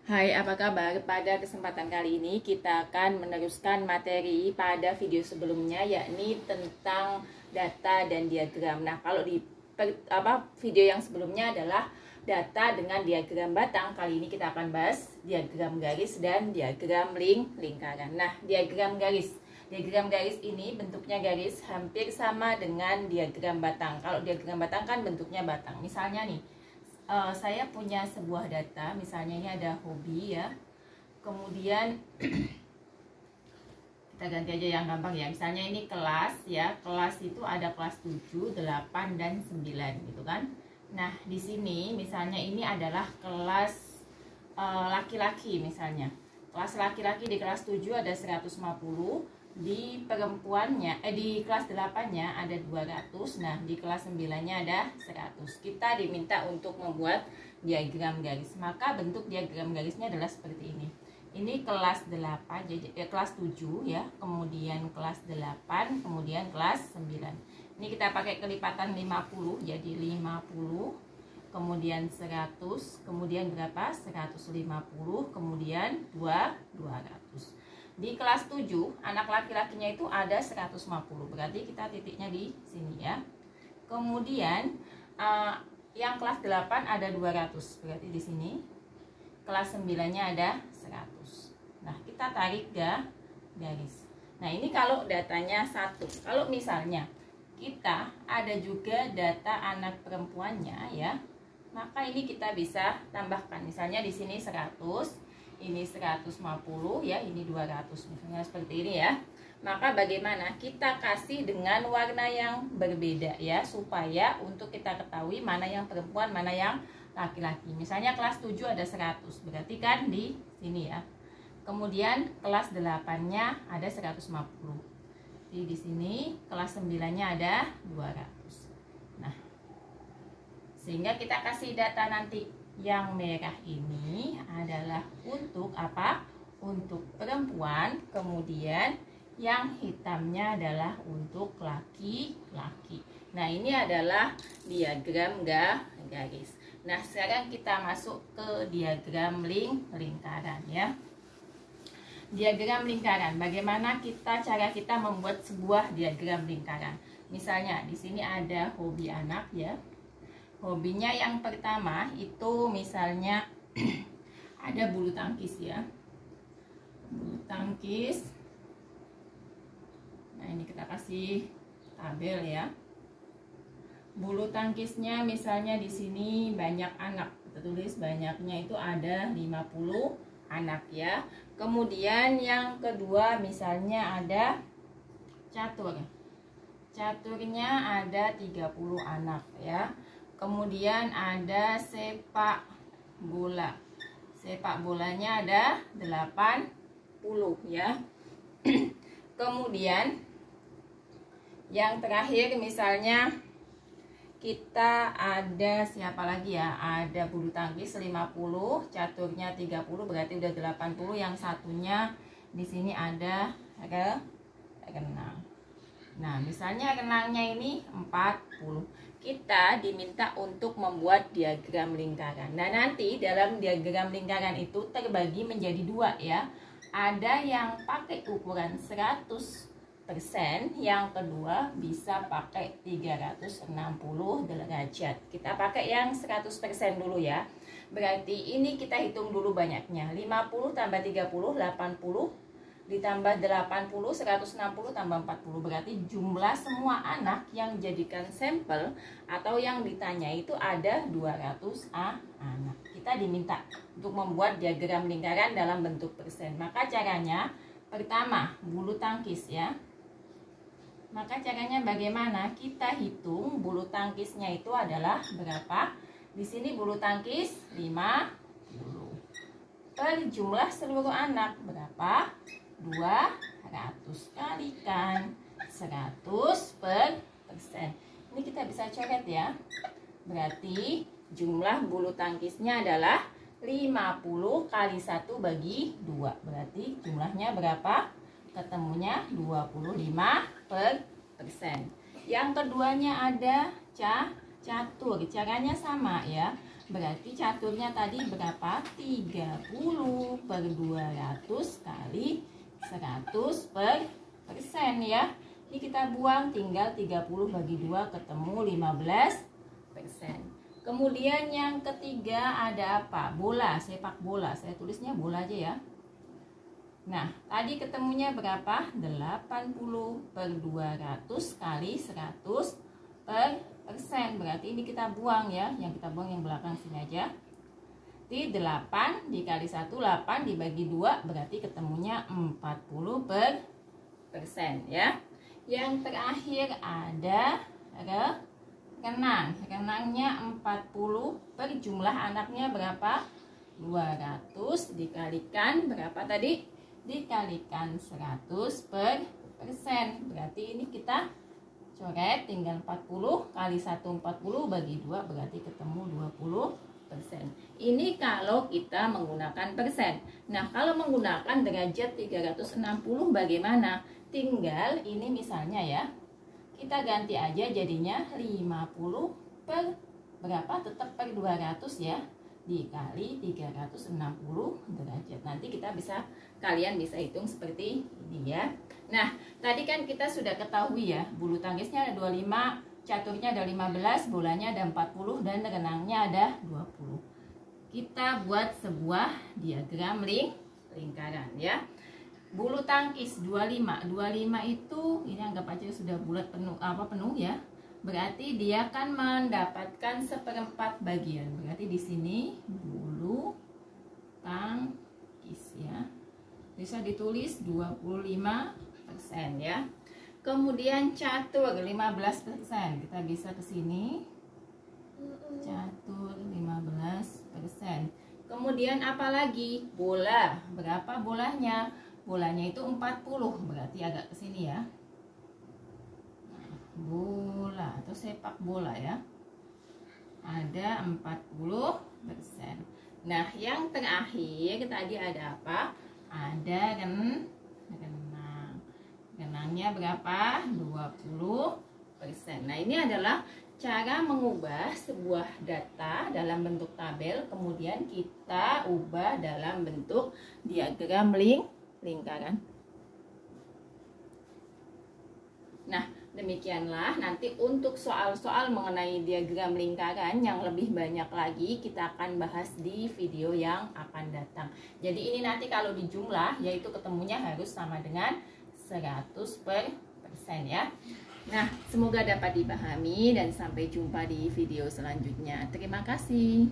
Hai, apa kabar? Pada kesempatan kali ini kita akan meneruskan materi pada video sebelumnya, yakni tentang data dan diagram. Nah, kalau di video yang sebelumnya adalah data dengan diagram batang, kali ini kita akan bahas diagram garis dan diagram lingkaran. Nah, diagram garis ini bentuknya garis hampir sama dengan diagram batang. Kalau diagram batang kan bentuknya batang. Misalnya nih, saya punya sebuah data, misalnya ini ada hobi ya. Kemudian kita ganti aja yang gampang ya. Misalnya ini kelas ya. Kelas itu ada kelas 7, 8 dan 9 gitu kan. Nah, di sini misalnya ini adalah kelas laki-laki misalnya. Kelas laki-laki di kelas 7 ada 150, di perempuannya di kelas 8-nya ada 200. Nah, di kelas 9-nya ada 100. Kita diminta untuk membuat diagram garis. Maka bentuk diagram garisnya adalah seperti ini. Ini kelas 8, jadi kelas 7 ya, kemudian kelas 8, kemudian kelas 9. Ini kita pakai kelipatan 50, jadi 50, kemudian 100, kemudian berapa? 150, kemudian 200. Di kelas 7, anak laki-lakinya itu ada 150, berarti kita titiknya di sini ya. Kemudian yang kelas 8 ada 200, berarti di sini. Kelas 9-nya ada 100. Nah, kita tarik garis. Nah, ini kalau datanya satu. Kalau misalnya kita ada juga data anak perempuannya ya, maka ini kita bisa tambahkan. Misalnya di sini 100, ini 150 ya, ini 200 misalnya seperti ini ya. Maka bagaimana kita kasih dengan warna yang berbeda ya, supaya untuk kita ketahui mana yang perempuan, mana yang laki-laki. Misalnya kelas 7 ada 100, berarti kan di sini ya. Kemudian kelas 8-nya ada 150. Jadi di sini kelas 9-nya ada 200. Nah, sehingga kita kasih data nanti. Yang merah ini adalah untuk apa? Untuk perempuan. Kemudian yang hitamnya adalah untuk laki-laki. Nah, ini adalah diagram garis. Nah, sekarang kita masuk ke diagram lingkaran ya. Diagram lingkaran. Bagaimana cara kita membuat sebuah diagram lingkaran? Misalnya di sini ada hobi anak ya. Hobinya yang pertama itu misalnya ada bulu tangkis ya. Bulu tangkis. Nah, ini kita kasih tabel ya. Bulu tangkisnya misalnya di sini banyak anak. Kita tulis banyaknya itu ada 50 anak ya. Kemudian yang kedua misalnya ada catur. Caturnya ada 30 anak ya. Kemudian ada sepak bola. Sepak bolanya ada 80 ya. Kemudian yang terakhir misalnya kita ada siapa lagi ya? Ada bulu tangkis 50, caturnya 30, berarti udah 80. Yang satunya di sini ada renang. Nah, misalnya renangnya ini 40. Kita diminta untuk membuat diagram lingkaran. Nah, nanti dalam diagram lingkaran itu terbagi menjadi dua ya. Ada yang pakai ukuran 100%, yang kedua bisa pakai 360 derajat. Kita pakai yang 100% dulu ya. Berarti ini kita hitung dulu banyaknya. 50 tambah 30, 80. Ditambah 80, 160 tambah 40. Berarti jumlah semua anak yang jadikan sampel atau yang ditanya itu ada 200 anak. Kita diminta untuk membuat diagram lingkaran dalam bentuk persen. Maka caranya pertama bulu tangkis ya. Maka caranya bagaimana? Kita hitung bulu tangkisnya itu adalah berapa? Di sini bulu tangkis 50. Per jumlah seluruh anak berapa? 200 kalikan 100%. Ini kita bisa coret ya. Berarti jumlah bulu tangkisnya adalah 50 kali 1 bagi 2. Berarti jumlahnya berapa? Ketemunya 25%. Yang keduanya ada catur. Caranya sama ya. Berarti caturnya tadi berapa? 30 per 200 kali 100 per persen ya. Ini kita buang, tinggal 30 bagi 2 ketemu 15%. Kemudian yang ketiga ada apa? Bola, sepak bola. Saya tulisnya bola aja ya. Nah, tadi ketemunya berapa? 80 per 200 kali 100 per persen. Berarti ini kita buang ya. Yang kita buang yang belakang sini aja. Di 8 dikali 1, 8 dibagi 2 berarti ketemunya 40 per persen ya. Yang terakhir ada renang. Renangnya 40 per jumlah anaknya berapa? 200 dikalikan berapa tadi? Dikalikan 100 per persen. Berarti ini kita coret, tinggal 40 kali 1 40 bagi 2 berarti ketemu 20%. Ini kalau kita menggunakan persen. Nah, kalau menggunakan derajat 360 bagaimana? Tinggal ini misalnya ya, kita ganti aja jadinya 50 per berapa? Tetap per 200 ya, dikali 360 derajat. Nanti kalian bisa hitung seperti ini ya. Nah, tadi kan kita sudah ketahui ya, bulu tangkisnya ada 25, caturnya ada 15, bolanya ada 40, dan renangnya ada 20. Kita buat sebuah diagram lingkaran ya. Bulu tangkis 25 itu ini anggap aja sudah bulat penuh ya. Berarti dia akan mendapatkan 1/4 bagian. Berarti di sini bulu tangkis ya. Bisa ditulis 25% ya. Kemudian catur 15%. Kita bisa ke sini. Catur 15%. Kemudian apa lagi? Bola. Berapa bolanya? Bolanya itu 40. Berarti agak ke sini ya. Bola atau sepak bola ya. Ada 40%. Nah, yang terakhir tadi ada apa? Ada renang. Renangnya berapa? 20%. Nah, ini adalah cara mengubah sebuah data dalam bentuk tabel, kemudian kita ubah dalam bentuk diagram lingkaran. Nah, demikianlah nanti untuk soal-soal mengenai diagram lingkaran yang lebih banyak lagi kita akan bahas di video yang akan datang. Jadi ini nanti kalau dijumlah yaitu ketemunya harus sama dengan 100% ya. Nah, semoga dapat dipahami dan sampai jumpa di video selanjutnya. Terima kasih.